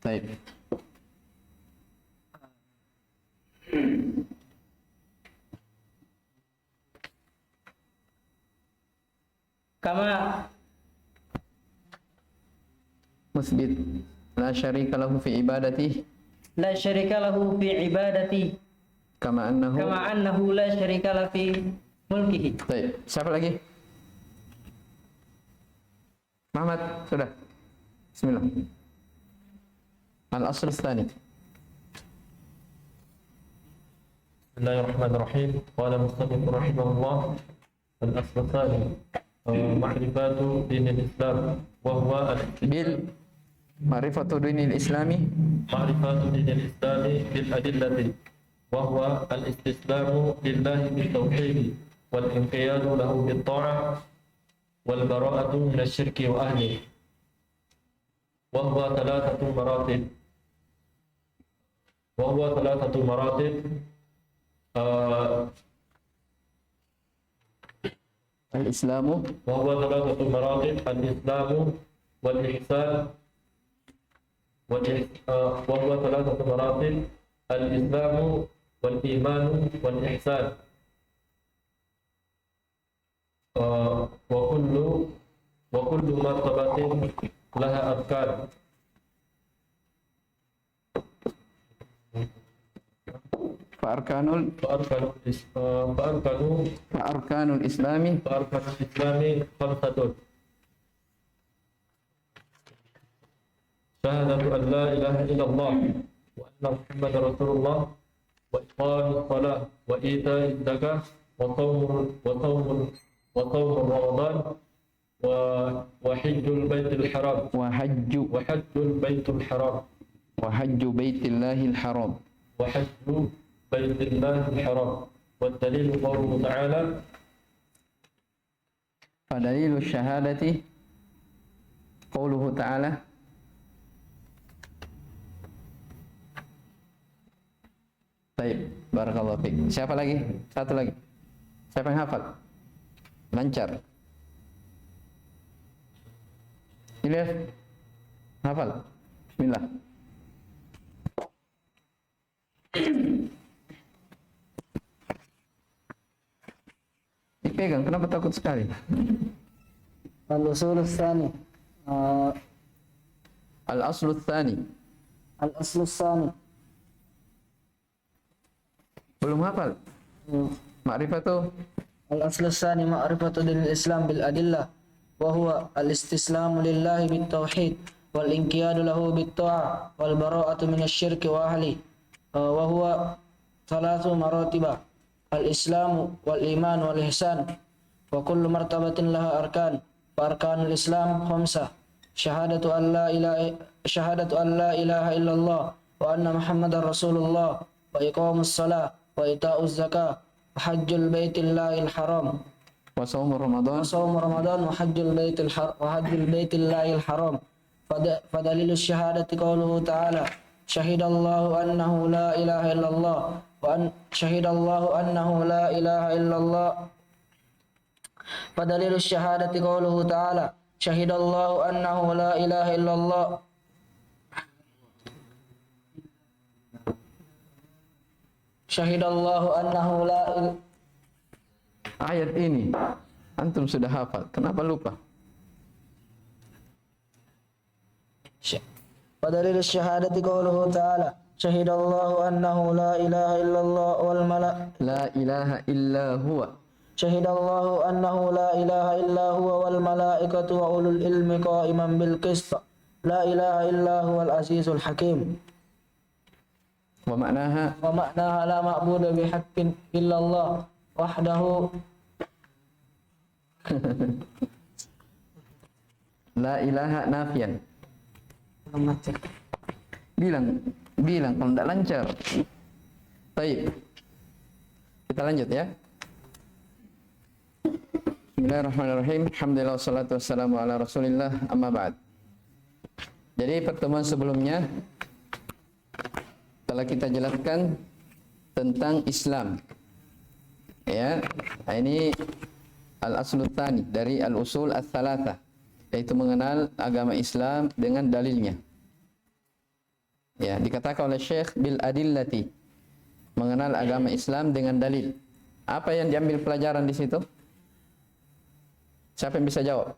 Baik. Kama Musbit la syarika lahu fi ibadati la syarika lahu fi ibadati kama annahu la syarika lahu fi mulkihi. Baik. Siapa lagi? Muhammad, sudah. Bismillah. Al-asl tsani. Bismillahirrahmanirrahim. Qala musannif rahimahullah al-asl tsani ma'rifatu dinil Islam wa huwa Bil ma'rifatu dinil islami ma'rifatu dinil Islami bil adillati wa huwa al-istislamu lillahi bil tauhid wal inqiyadu lahu bit ta'ah wal bara'atu min asy-syirki wa ahlihi wa huwa thalathatu maratib al-islamu وهو ثلاثة مراتب الإسلام والإحسان وهو ثلاثة مراتب الإسلام والإيمان والإحسان وكل مرتبة لها أركان fa'arkanul islami خمسة شهادة أن لا إله إلا الله وأن محمد رسول الله وإقام الصلاة وإيتاء الزكاة وصوم رمضان وحج البيت الحرام وحج بيت الله الحرام والدليل قوله تعالى فدليل الشهادة قوله تعالى Baik, barakallahu fiik. Siapa lagi? Satu lagi. Siapa yang hafal? Lancar. Ilyas, hafal. Bismillah. Dipegang, kenapa takut sekali? Al-usul tsani. Al-aslu tsani. Al-aslu tsani. Belum hafal? Ma'rifatu Al-aslu tsani ma'rifatu dinil Islam bil adillah wa huwa al-istislamu lillahi bit tauhid wal inqiyadu lahu bit ta'ah wal bara'atu minasy syirki wa ahli wa huwa thalathu maratiba al-islamu wal iman wal ihsan wa kullu martabatin laha arkan wa arkanul islam khamsah syahadatu an la ilaha illallah wa anna muhammadar rasulullah wa iqamus salah wa ita'uz zakah wa hajjul baitillahil haram wa shaumu Ramadan wa hajjul baitillahil haram fadalilus syahadati qauluhu ta'ala syahidallahu annahu la ilaha illallah syahidallahu annahu la ilaha illallah fadalilus syahadati qauluhu ta'ala syahidallahu annahu la ilaha illallah syahidallahu annahu la ayat ini antum sudah hafal, kenapa lupa? Padalil syahadati qauluhu ta'ala syahidallahu annahu la ilaha illallah wal la ilaha illa huwa syahidallahu annahu la ilaha illa huwa wal malaikatu wa ulul ilmi qa'iman bil qist la ilaha illa huwal azizul hakim wa ma'naha la ma'budu bihaqqin illallah wahdahu la ilaha nafian. Bilang kalau tidak lancar. Baik. Kita lanjut ya. Bismillahirrahmanirrahim. Alhamdulillah wassalatu wassalamu ala Rasulillah, amma ba'd. Jadi pertemuan sebelumnya telah kita jelaskan tentang Islam. Ya, ini al-aslu tsani dari al-usul ats-tsalatsa, yaitu mengenal agama Islam dengan dalilnya. Ya, dikatakan oleh Syekh bil adillati, mengenal agama Islam dengan dalil. Apa yang diambil pelajaran di situ? Siapa yang bisa jawab?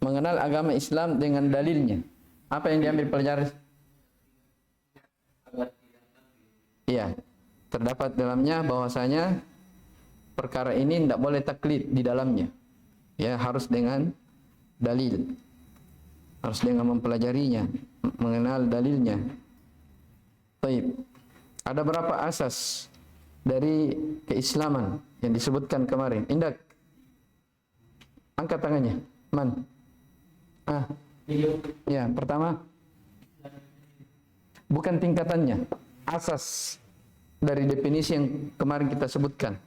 Mengenal agama Islam dengan dalilnya. Apa yang diambil pelajaran? Iya, terdapat dalamnya bahwasanya perkara ini tidak boleh taklid di dalamnya. Ya, harus dengan dalil. Harus dengan mempelajarinya, mengenal dalilnya. Baik. Ada berapa asas dari keislaman yang disebutkan kemarin? Indak. Angkat tangannya. Man? Ya, pertama. Bukan tingkatannya. Asas dari definisi yang kemarin kita sebutkan.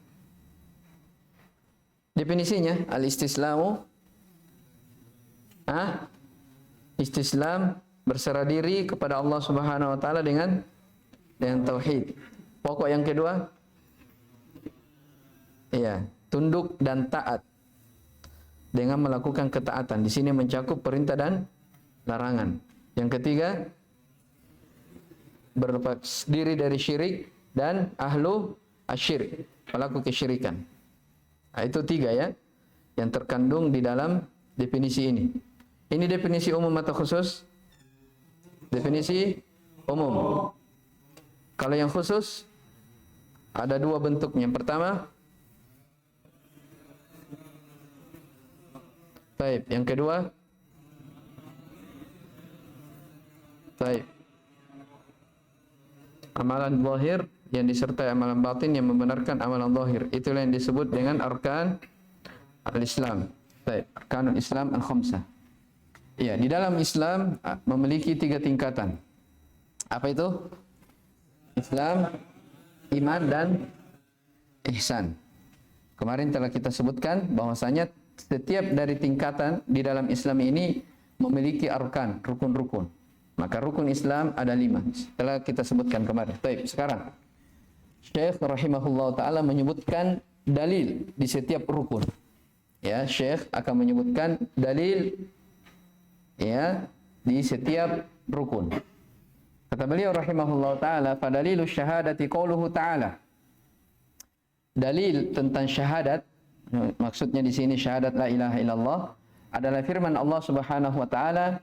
Definisinya al-istislamu, istislam, berserah diri kepada Allah Subhanahu wa taala dengan tauhid. Pokok yang kedua, iya, tunduk dan taat dengan melakukan ketaatan. Di sini mencakup perintah dan larangan. Yang ketiga, berlepas diri dari syirik dan ahlu asyirik, pelaku kesyirikan. Nah, itu 3 ya yang terkandung di dalam definisi ini. Ini definisi umum atau khusus? Definisi umum. Kalau yang khusus ada 2 bentuknya. Yang pertama, baik. Yang kedua, baik. Amalan zahir yang disertai amalan batin yang membenarkan amalan zahir. Itulah yang disebut dengan arkan al-Islam. Baik, arkanul Islam al-khamsah. Iya, di dalam Islam memiliki 3 tingkatan. Apa itu? Islam, iman, dan ihsan. Kemarin telah kita sebutkan bahwasanya setiap dari tingkatan di dalam Islam ini memiliki arkan, rukun-rukun. Maka rukun Islam ada 5. Telah kita sebutkan kemarin. Baik, sekarang Syekh rahimahullah ta'ala menyebutkan dalil di setiap rukun. Ya, Syekh akan menyebutkan dalil ya di setiap rukun. Kata beliau rahimahullah ta'ala, fadalilu syahadati qauluhu ta'ala. Dalil tentang syahadat, maksudnya di sini syahadat la ilaha illallah, adalah firman Allah Subhanahu wa ta'ala,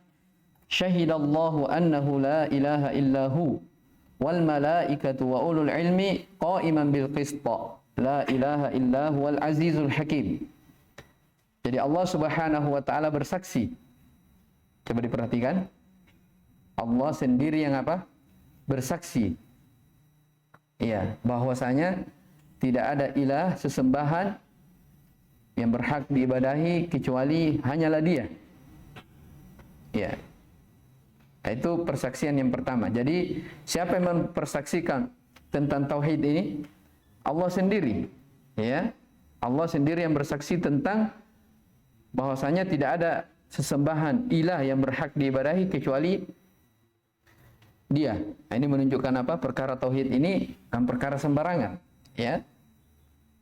syahidallahu annahu la ilaha illahu wal malaikatu wa ulul ilmi qa'iman bil qista la ilaha illahu wal azizul hakim. Jadi Allah Subhanahu wa ta'ala bersaksi. Coba diperhatikan. Allah sendiri yang apa? Bersaksi. Iya, bahwasanya tidak ada ilah sesembahan yang berhak diibadahi kecuali hanyalah Dia. Iya. Itu persaksian yang pertama. Jadi, siapa yang mempersaksikan tentang tauhid ini? Allah sendiri. Ya. Allah sendiri yang bersaksi tentang bahwasanya tidak ada sesembahan ilah yang berhak diibadahi kecuali Dia. Nah, ini menunjukkan apa? Perkara tauhid ini bukan perkara sembarangan, ya.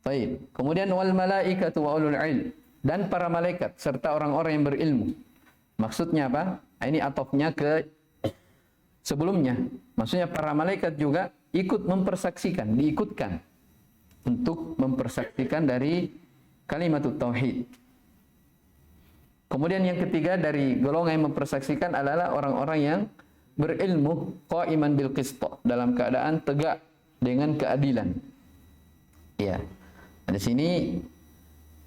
Baik. Kemudian wal malaikatu wa ulul ilm, dan para malaikat serta orang-orang yang berilmu. Maksudnya apa? Nah, ini atofnya ke sebelumnya. Maksudnya para malaikat juga ikut mempersaksikan, diikutkan untuk mempersaksikan dari kalimatut tauhid. Kemudian yang ketiga dari golongan yang mempersaksikan adalah orang-orang yang berilmu, qa'iman bil qista, dalam keadaan tegak dengan keadilan. Ya. Di sini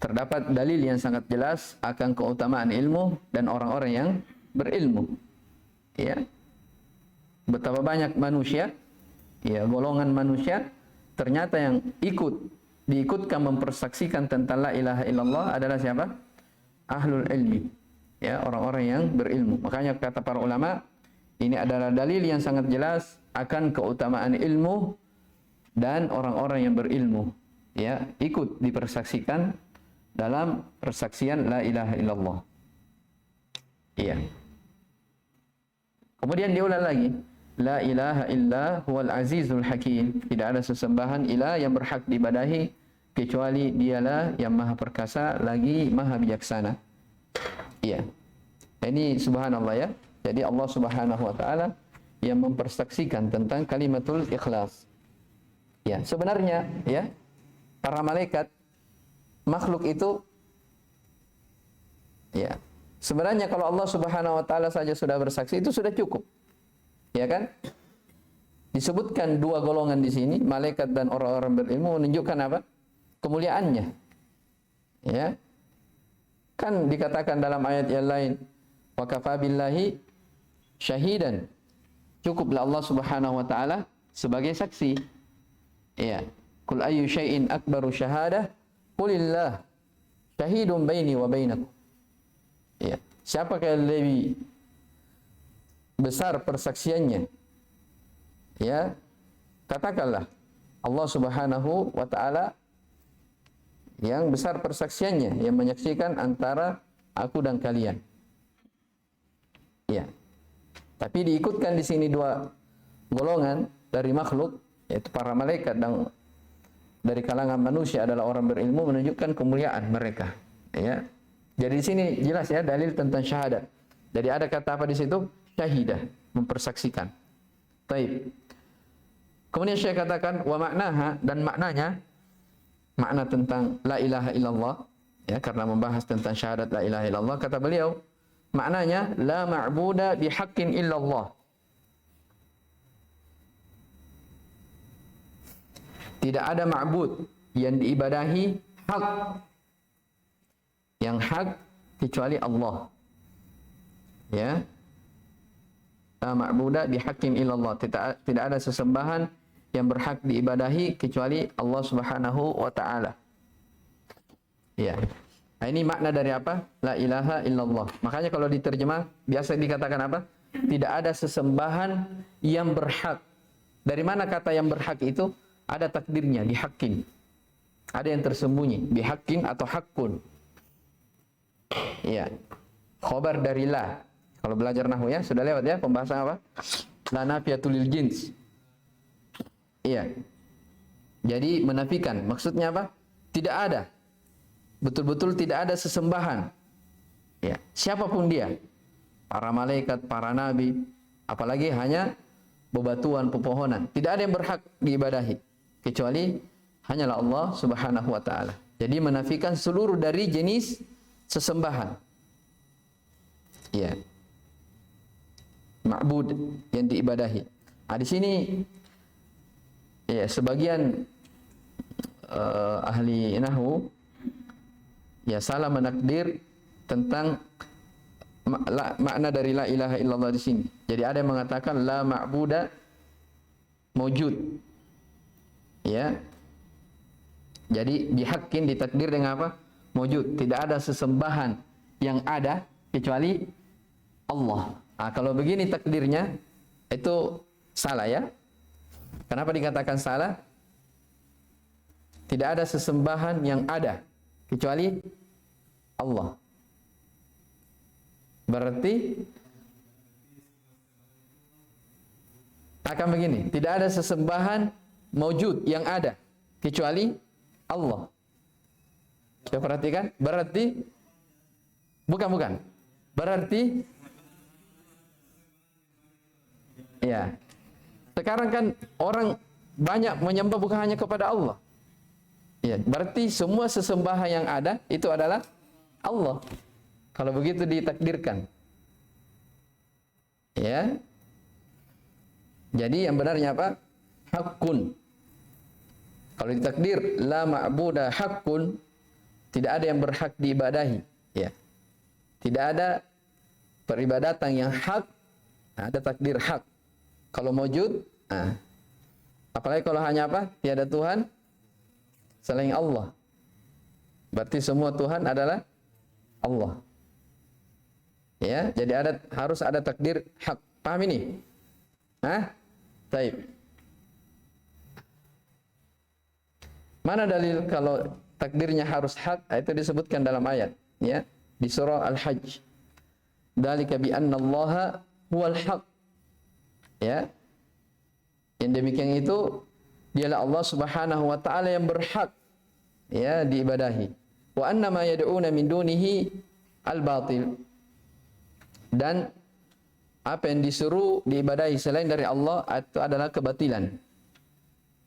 terdapat dalil yang sangat jelas akan keutamaan ilmu dan orang-orang yang berilmu. Ya. Betapa banyak manusia, ya, golongan manusia ternyata yang diikutkan mempersaksikan tentang la ilaha illallah adalah siapa? Ahlul ilmi. Ya, orang-orang yang berilmu. Makanya kata para ulama, ini adalah dalil yang sangat jelas akan keutamaan ilmu dan orang-orang yang berilmu. Ya, ikut dipersaksikan dalam persaksian la ilaha illallah. Iya. Kemudian diulang lagi, la ilaha illa huwal azizul hakim. Tidak ada sesembahan ilah yang berhak diibadahi kecuali Dialah yang maha perkasa lagi maha bijaksana. Iya. Ini subhanallah ya. Jadi Allah Subhanahu wa taala yang mempersaksikan tentang kalimatul ikhlas. Ya, sebenarnya ya, para malaikat, makhluk itu ya, sebenarnya kalau Allah Subhanahu wa taala saja sudah bersaksi itu sudah cukup. Ya kan? Disebutkan dua golongan di sini, malaikat dan orang-orang berilmu, menunjukkan apa? Kemuliaannya. Ya. Kan dikatakan dalam ayat yang lain, wa kafa billahi syahidan. Cukuplah Allah Subhanahu wa taala sebagai saksi. Ya. Qul ayyu syai'in akbaru syahadah? Qulillah syahidun baini wa bainakum. Ya. Siapakah yang lebih besar persaksiannya? Ya. Katakanlah Allah Subhanahu wa taala yang besar persaksiannya, yang menyaksikan antara aku dan kalian. Ya. Tapi diikutkan di sini dua golongan dari makhluk, yaitu para malaikat dan dari kalangan manusia adalah orang berilmu, menunjukkan kemuliaan mereka. Ya. Jadi di sini jelas ya dalil tentang syahadat. Jadi ada kata apa di situ? Syahidah, mempersaksikan. Taib. Kemudian saya katakan wa maknaha, dan maknanya, makna tentang la ilaha illallah, ya, karena membahas tentang syahadat la ilaha illallah, kata beliau maknanya la ma'buda bihaqqin illallah. Tidak ada ma'bud yang diibadahi hak, yang hak kecuali Allah. Ya. La ma'buda bihaqqin illallah. Tidak ada sesembahan yang berhak diibadahi kecuali Allah Subhanahu wa taala. Ya. Nah, ini makna dari apa? La ilaha illallah. Makanya kalau diterjemah biasa dikatakan apa? Tidak ada sesembahan yang berhak. Dari mana kata yang berhak itu? Ada takdirnya, dihakin. Ada yang tersembunyi, bihakin atau hakun. Ya. Khobar dari la. Kalau belajar nahwu ya, sudah lewat ya pembahasan apa? La nafiyatul lil jins. Iya. Jadi menafikan, maksudnya apa? Tidak ada. Betul-betul tidak ada sesembahan. Ya, siapapun dia. Para malaikat, para nabi, apalagi hanya bebatuan, pepohonan. Tidak ada yang berhak diibadahi kecuali hanyalah Allah Subhanahu wa taala. Jadi menafikan seluruh dari jenis sesembahan. Ya. Ma'bud yang diibadahi. Nah, di sini ya, sebagian ahli nahwu ya salah menakdir tentang makna dari la ilaha illallah di sini. Jadi ada yang mengatakan la ma'buda mawjud. Ya. Jadi dihakin ditakdir dengan apa? Mawjud. Tidak ada sesembahan yang ada kecuali Allah. Nah, kalau begini takdirnya itu salah ya. Kenapa dikatakan salah? Tidak ada sesembahan yang ada kecuali Allah. Berarti akan begini, tidak ada sesembahan maujud yang ada kecuali Allah. Coba perhatikan, berarti bukan. Berarti ya. Sekarang kan orang banyak menyembah bukan hanya kepada Allah. Ya, berarti semua sesembahan yang ada itu adalah Allah. Kalau begitu ditakdirkan. Ya. Jadi yang benarnya apa? Hakun. Kalau ditakdir la ma'buda hakun, tidak ada yang berhak diibadahi, ya. Tidak ada peribadatan yang hak, ada takdir hak. Kalau mawjud, apalagi kalau hanya apa? Tiada Tuhan selain Allah. Berarti semua Tuhan adalah Allah. Ya, jadi harus ada takdir hak. Paham ini? Baik. Mana dalil kalau takdirnya harus hak? Itu disebutkan dalam ayat, ya, di surah Al-Hajj. Dzalika bi anna Allaha huwal haq. Ya. Yang demikian itu dialah Allah Subhanahu wa taala yang berhak, ya, diibadahi. Wa anna ma yad'una min dunihi al-batil. Dan apa yang disuruh diibadahi selain dari Allah itu adalah kebatilan.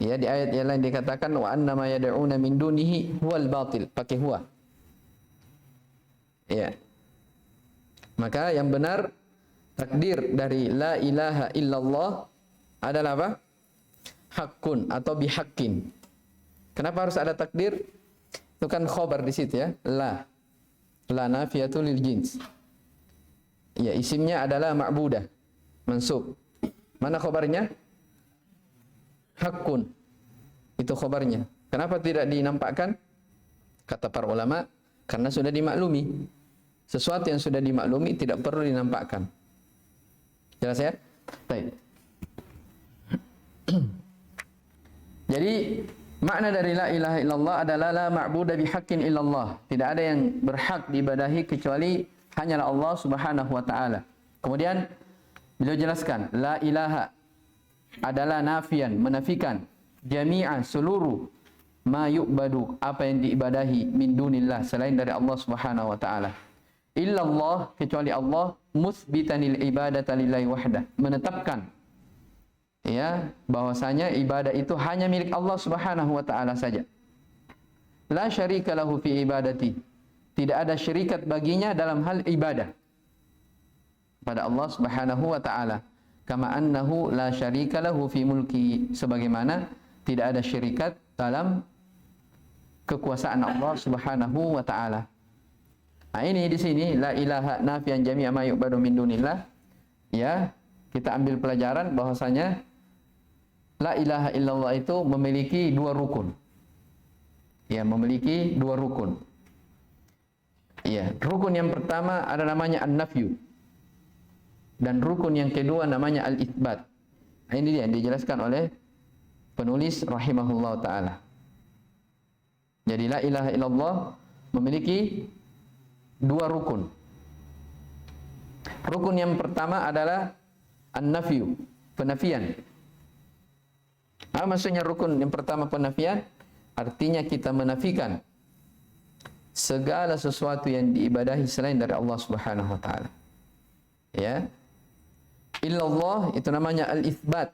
Ya, di ayat yang lain dikatakan wa annama yad'una min dunihi huwal batil, pakai huwa. Ya. Maka yang benar takdir dari la ilaha illallah adalah apa? Hakun atau bihaqqin. Kenapa harus ada takdir? Itu kan khobar di situ ya. La nafiyatul lil jins. Ya, isimnya adalah ma'budah, mansub. Mana khobarnya? Hakun. Itu khobarnya. Kenapa tidak dinampakkan? Kata para ulama, karena sudah dimaklumi. Sesuatu yang sudah dimaklumi tidak perlu dinampakkan. Jelas ya? Baik. Jadi makna dari la ilaha illallah adalah la ma'budu bihaqqin illallah. Tidak ada yang berhak diibadahi kecuali hanyalah Allah Subhanahu wa taala. Kemudian beliau jelaskan, la ilaha adalah nafian, menafikan jami'a seluruh ma yu'badu, apa yang diibadahi min dunillah, selain dari Allah Subhanahu wa taala. Illallah, kecuali Allah, mutsbitanil ibadata lillahi wahdah, menetapkan ya bahwasanya ibadah itu hanya milik Allah Subhanahu wa taala saja. La syarika lahu fi ibadati, tidak ada syirikat baginya dalam hal ibadah pada Allah Subhanahu wa taala. Kama annahu la syarika lahu fi mulki, sebagaimana tidak ada syirikat dalam kekuasaan Allah Subhanahu wa taala. Nah, ini di sini la ilaha nafian jami'a ma yu'badu min dunillah. Ya, kita ambil pelajaran bahwasanya la ilaha illallah itu memiliki dua rukun. Ya, memiliki dua rukun. Ya, rukun yang pertama ada namanya an-nafyu. Dan rukun yang kedua namanya al-itsbat. Nah, ini dia yang dijelaskan oleh penulis rahimahullah ta'ala. Jadi la ilaha illallah memiliki dua rukun. Rukun yang pertama adalah an-nafyu, penafian. Apa maksudnya rukun yang pertama penafian? Artinya kita menafikan segala sesuatu yang diibadahi selain dari Allah Subhanahu wa taala. Ya. Illallah itu namanya al-itsbat.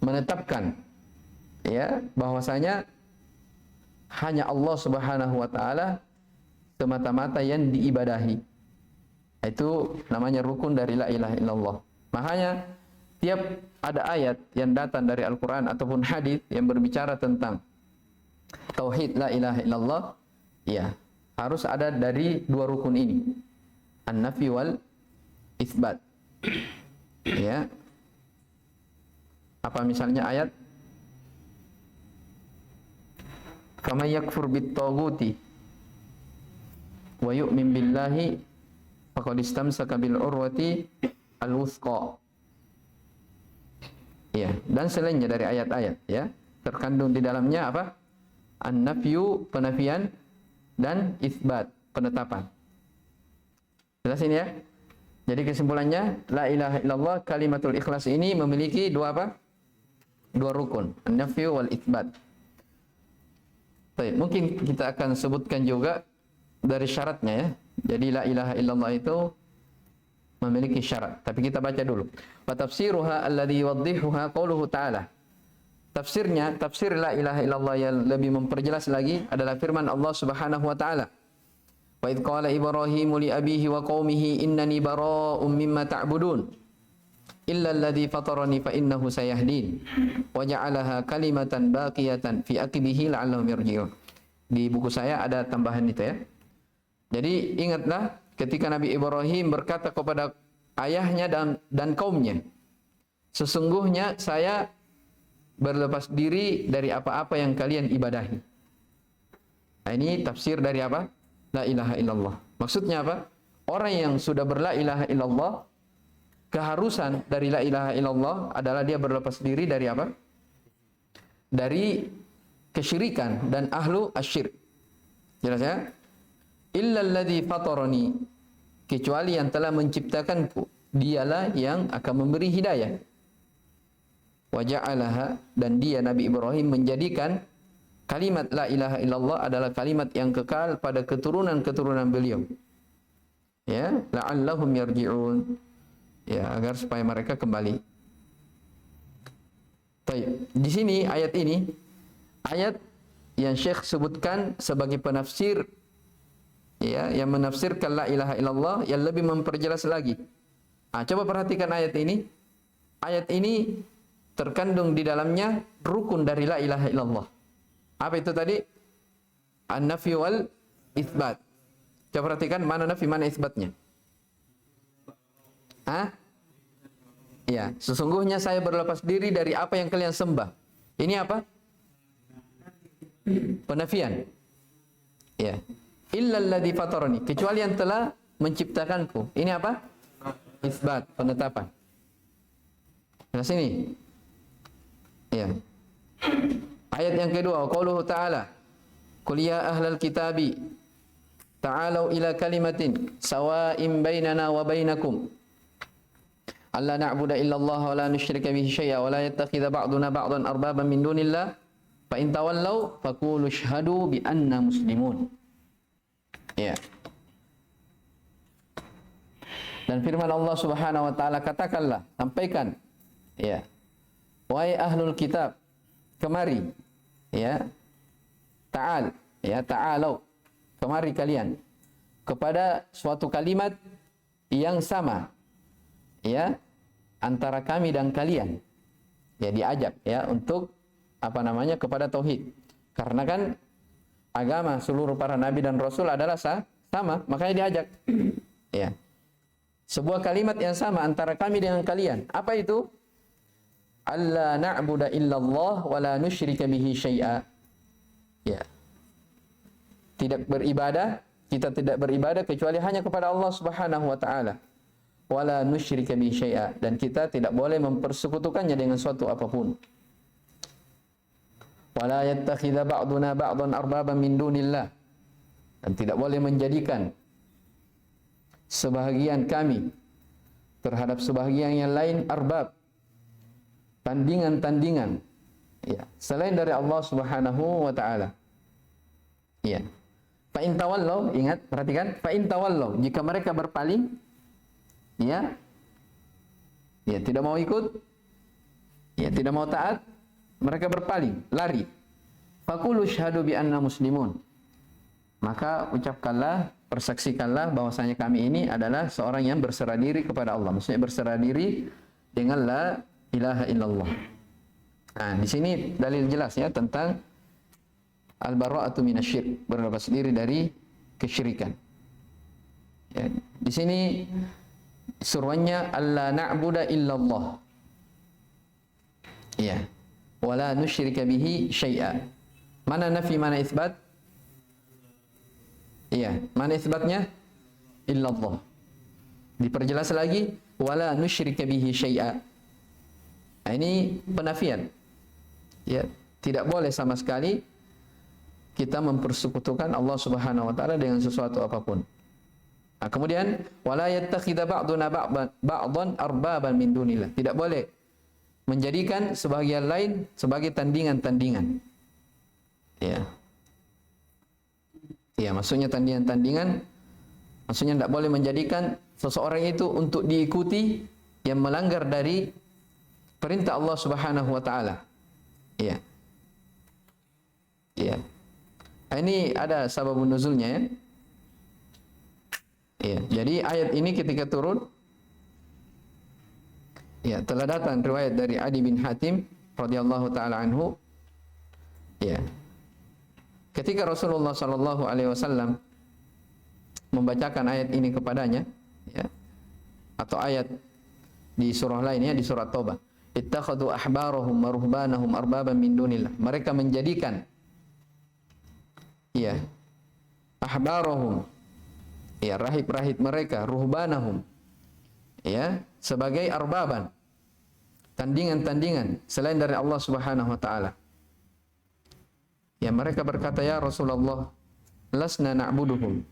Menetapkan ya bahwasanya hanya Allah Subhanahu wa taala semata-mata yang diibadahi. Itu namanya rukun dari la ilaha illallah. Makanya tiap ada ayat yang datang dari Al-Qur'an ataupun hadis yang berbicara tentang tauhid la ilaha illallah, ya, harus ada dari dua rukun ini. An-nafi wal itsbat. Ya. Apa misalnya ayat? Faman yakfur bit-taghuti wa yu'min billahi faqad istamsaka bil urwati al-wuthqa. Ya, dan selainnya dari ayat-ayat ya. Terkandung di dalamnya apa? An-nafyu, penafian, dan itsbat, penetapan. Jelas ini ya? Jadi kesimpulannya, la ilaha illallah kalimatul ikhlas ini memiliki dua apa? Dua rukun, an-nafyu wal itsbat. Baik, mungkin kita akan sebutkan juga dari syaratnya ya. Jadi la ilaha illallah itu memiliki syarat. Tapi kita baca dulu. Wa tafsiruha alladhi yuwaddihuha qauluhu ta'ala. Tafsirnya, tafsir la ilaha illallah yang lebih memperjelas lagi adalah firman Allah Subhanahu wa taala. Wa idz qala Ibrahimu li abihi wa qaumihi innani bara'um mimma ta'budun illa alladhi fatarani fa innahu sayahdin wa ja'alaha kalimatan baqiyatan fi aqibihi la'allahum yarji'un. Di buku saya ada tambahan itu ya. Jadi ingatlah ketika Nabi Ibrahim berkata kepada ayahnya dan kaumnya, sesungguhnya saya berlepas diri dari apa-apa yang kalian ibadahi. Nah, ini tafsir dari apa? La ilaha illallah. Maksudnya apa? Orang yang sudah berla ilaha illallah, keharusan dari la ilaha illallah adalah dia berlepas diri dari apa? Dari kesyirikan dan ahlu asyirk. Jelas ya? Illalladzi fatarani, kecuali yang telah menciptakanku, dialah yang akan memberi hidayah. Wa ja'alaha, dan dia Nabi Ibrahim menjadikan kalimat la ilaha illallah adalah kalimat yang kekal pada keturunan-keturunan beliau. Ya, la'allahum yarji'un. ya, agar supaya mereka kembali. Baik, di sini ayat ini ayat yang Syekh sebutkan sebagai penafsir, ya, yang menafsirkan la ilaha illallah, yang lebih memperjelas lagi. Coba perhatikan ayat ini. Ayat ini terkandung di dalamnya rukun dari la ilaha illallah. Apa itu tadi? An-nafi wal itsbat. Coba perhatikan mana nafi, mana itsbatnya. Ya, sesungguhnya saya berlepas diri dari apa yang kalian sembah. Ini apa? Penafian. Ya. Illalladzi fatarani, kecuali yang telah menciptakanku. Ini apa? Itsbat, penetapan. Nah sini. Ya. Ayat yang kedua, qauluhu ta'ala, qul ya ahlal kitabi ta'alu ila kalimatin sawa'in bainana wa bainakum alla na'budu illallah wa la nusyrika bihi syai'a wa la yattakhidha ba'duna ba'dan arbaban min dunillah fa in tawallaw faqulu ashhadu bi anna muslimun. Ya. Dan firman Allah Subhanahu wa taala, katakanlah, sampaikan, ya, wahai ahlul kitab, kemari, ya, ta'al, ya, ta'alau, kemari kalian kepada suatu kalimat yang sama, ya, antara kami dan kalian. Ya, diajak, ya, untuk apa namanya, kepada tauhid. Karena kan agama seluruh para nabi dan rasul adalah sama, makanya diajak. Ya. Sebuah kalimat yang sama antara kami dengan kalian. Apa itu? Alla na'budu illallah wa la nusyrika bihi syai'a. Ya. Tidak beribadah, kita tidak beribadah kecuali hanya kepada Allah Subhanahu wa taala. Wala nusyrika bihi syai'a, dan kita tidak boleh mempersekutukannya dengan suatu apapun. Wala yattakhidha ba'duna ba'dan arbaban min dunillah, dan tidak boleh menjadikan sebahagian kami terhadap sebahagian yang lain arbab, tandingan-tandingan, ya, selain dari Allah Subhanahu wa taala. Ya. Fa in tawallaw, ingat, perhatikan, fa in tawallaw, jika mereka berpaling, ya, ya, tidak mau ikut, ya, tidak mau taat, mereka berpaling, lari. Faqulu syahadu bi anna muslimun, maka ucapkanlah, persaksikanlah bahwasanya kami ini adalah seorang yang berserah diri kepada Allah. Maksudnya berserah diri dengan la ilaha illallah. Nah, di sini dalil jelas, ya, tentang al-bara'atu minasyirk, berlepas diri dari kesyirikan. Ya, di sini suruhannya alla na'budu illallah. Ya. Wala nusyrika bihi syai'a. Mana nafi, mana itsbat? Iya, mana isbatnya? Illallah. Diperjelas lagi, wala nusyrika bihi syai'a. Nah, ini penafian. Ya, tidak boleh sama sekali kita mempersekutukan Allah Subhanahu wa taala dengan sesuatu apapun. Nah, kemudian wala yattakhidha ba'duna ba'dan arbaban min dunillah. Tidak boleh menjadikan sebagian lain sebagai tandingan-tandingan. Ya. Ya, maksudnya tandingan-tandingan, maksudnya tidak boleh menjadikan seseorang itu untuk diikuti yang melanggar dari perintah Allah Subhanahu wa taala. Iya. Iya. Ini ada sababun nuzulnya, ya. Iya, jadi ayat ini ketika turun, ya, telah datang riwayat dari Adi bin Hatim radhiyallahu taala anhu. Ya. Ketika Rasulullah sallallahu alaihi wasallam membacakan ayat ini kepadanya, ya, atau ayat di surah lainnya, di surah Taubah, ittakhadhu ahbarahum wa ruhbanahum arbaban min dunillah. Mereka menjadikan, ya, ahbarahum, ya, rahib-rahib mereka, ruhbanahum, ya, sebagai arbaban, tandingan-tandingan selain dari Allah Subhanahu wa taala. Ya, mereka berkata, ya Rasulullah, lasna na'buduhum.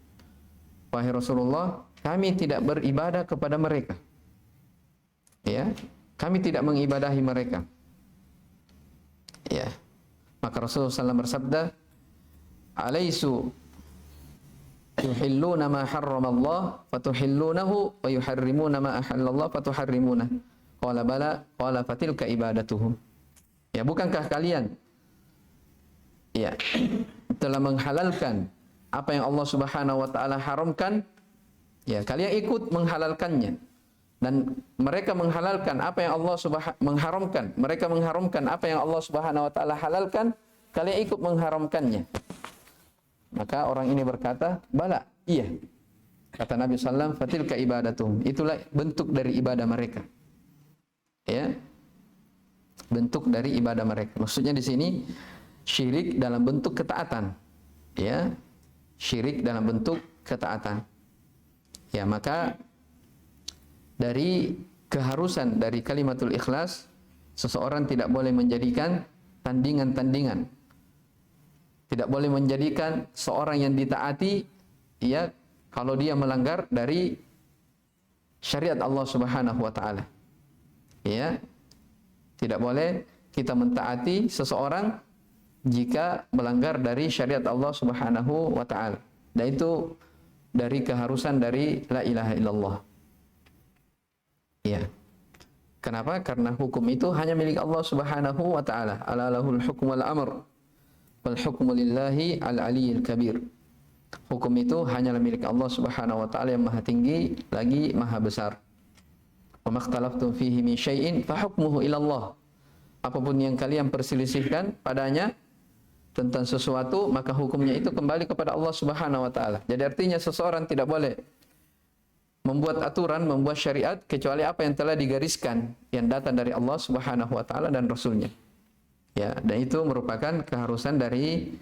Wahai Rasulullah, kami tidak beribadah kepada mereka. Ya, kami tidak mengibadahi mereka. Ya. Maka Rasulullah SAW bersabda, alaisu yuhilluna ma harramallah fatuhillunahu wa yuharrimuna ma ahallallah fatuharrimunah. Qala bala, qala fatilka ibadatuhum. Ya, bukankah kalian ya telah menghalalkan apa yang Allah Subhanahu wa taala haramkan? Ya, kalian ikut menghalalkannya. Dan mereka menghalalkan apa yang Allah mengharamkan. Mereka mengharamkan apa yang Allah Subhanahu wa taala halalkan, kalian ikut mengharamkannya. Maka orang ini berkata, "Bala, iya." Kata Nabi sallallahu alaihi wasallam, "Fatilka ibadatum." Itulah bentuk dari ibadah mereka. Ya. Bentuk dari ibadah mereka. Maksudnya di sini syirik dalam bentuk ketaatan. Ya. Syirik dalam bentuk ketaatan. Ya, maka dari keharusan dari kalimatul ikhlas, seseorang tidak boleh menjadikan tandingan-tandingan. Tidak boleh menjadikan seorang yang ditaati, ya, kalau dia melanggar dari syariat Allah Subhanahu wa taala. Ya. Tidak boleh kita mentaati seseorang jika melanggar dari syariat Allah Subhanahu wa taala. Dan itu dari keharusan dari la ilaha illallah. Ya. Kenapa? Karena hukum itu hanya milik Allah Subhanahu wa taala. Ala lahul hukmu wal amr. Wal hukmu lillahi al-aliyyil kabir. Hukum itu hanyalah milik Allah Subhanahu wa taala yang maha tinggi lagi maha besar. Wa makhtalaftum fihi min syai'in fa hukmuhu ila Allah. Apapun yang kalian perselisihkan padanya tentang sesuatu, maka hukumnya itu kembali kepada Allah Subhanahu wa taala. Jadi artinya seseorang tidak boleh membuat aturan, membuat syariat kecuali apa yang telah digariskan yang datang dari Allah Subhanahu wa taala dan Rasulnya. Ya, dan itu merupakan keharusan dari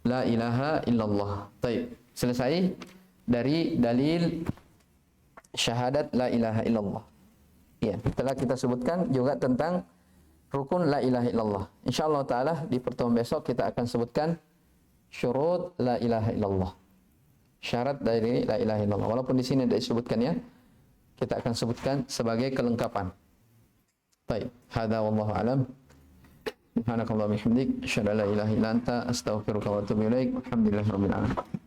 la ilaha illallah. Baik, selesai dari dalil syahadat la ilaha illallah. Ya, telah kita sebutkan juga tentang rukun la ilaha illallah. Insyaallah taala di pertemuan besok kita akan sebutkan syurut la ilaha illallah. Syarat dari la ilaha illallah. Walaupun di sini tidak disebutkan ya, kita akan sebutkan sebagai kelengkapan. Baik, hadza wallahu alam. Subhanakallahumma wa bihamdik, asyhadu an la ilaha illa anta, astaghfiruka wa atubu ilaik. Alhamdulillahirabbil alamin.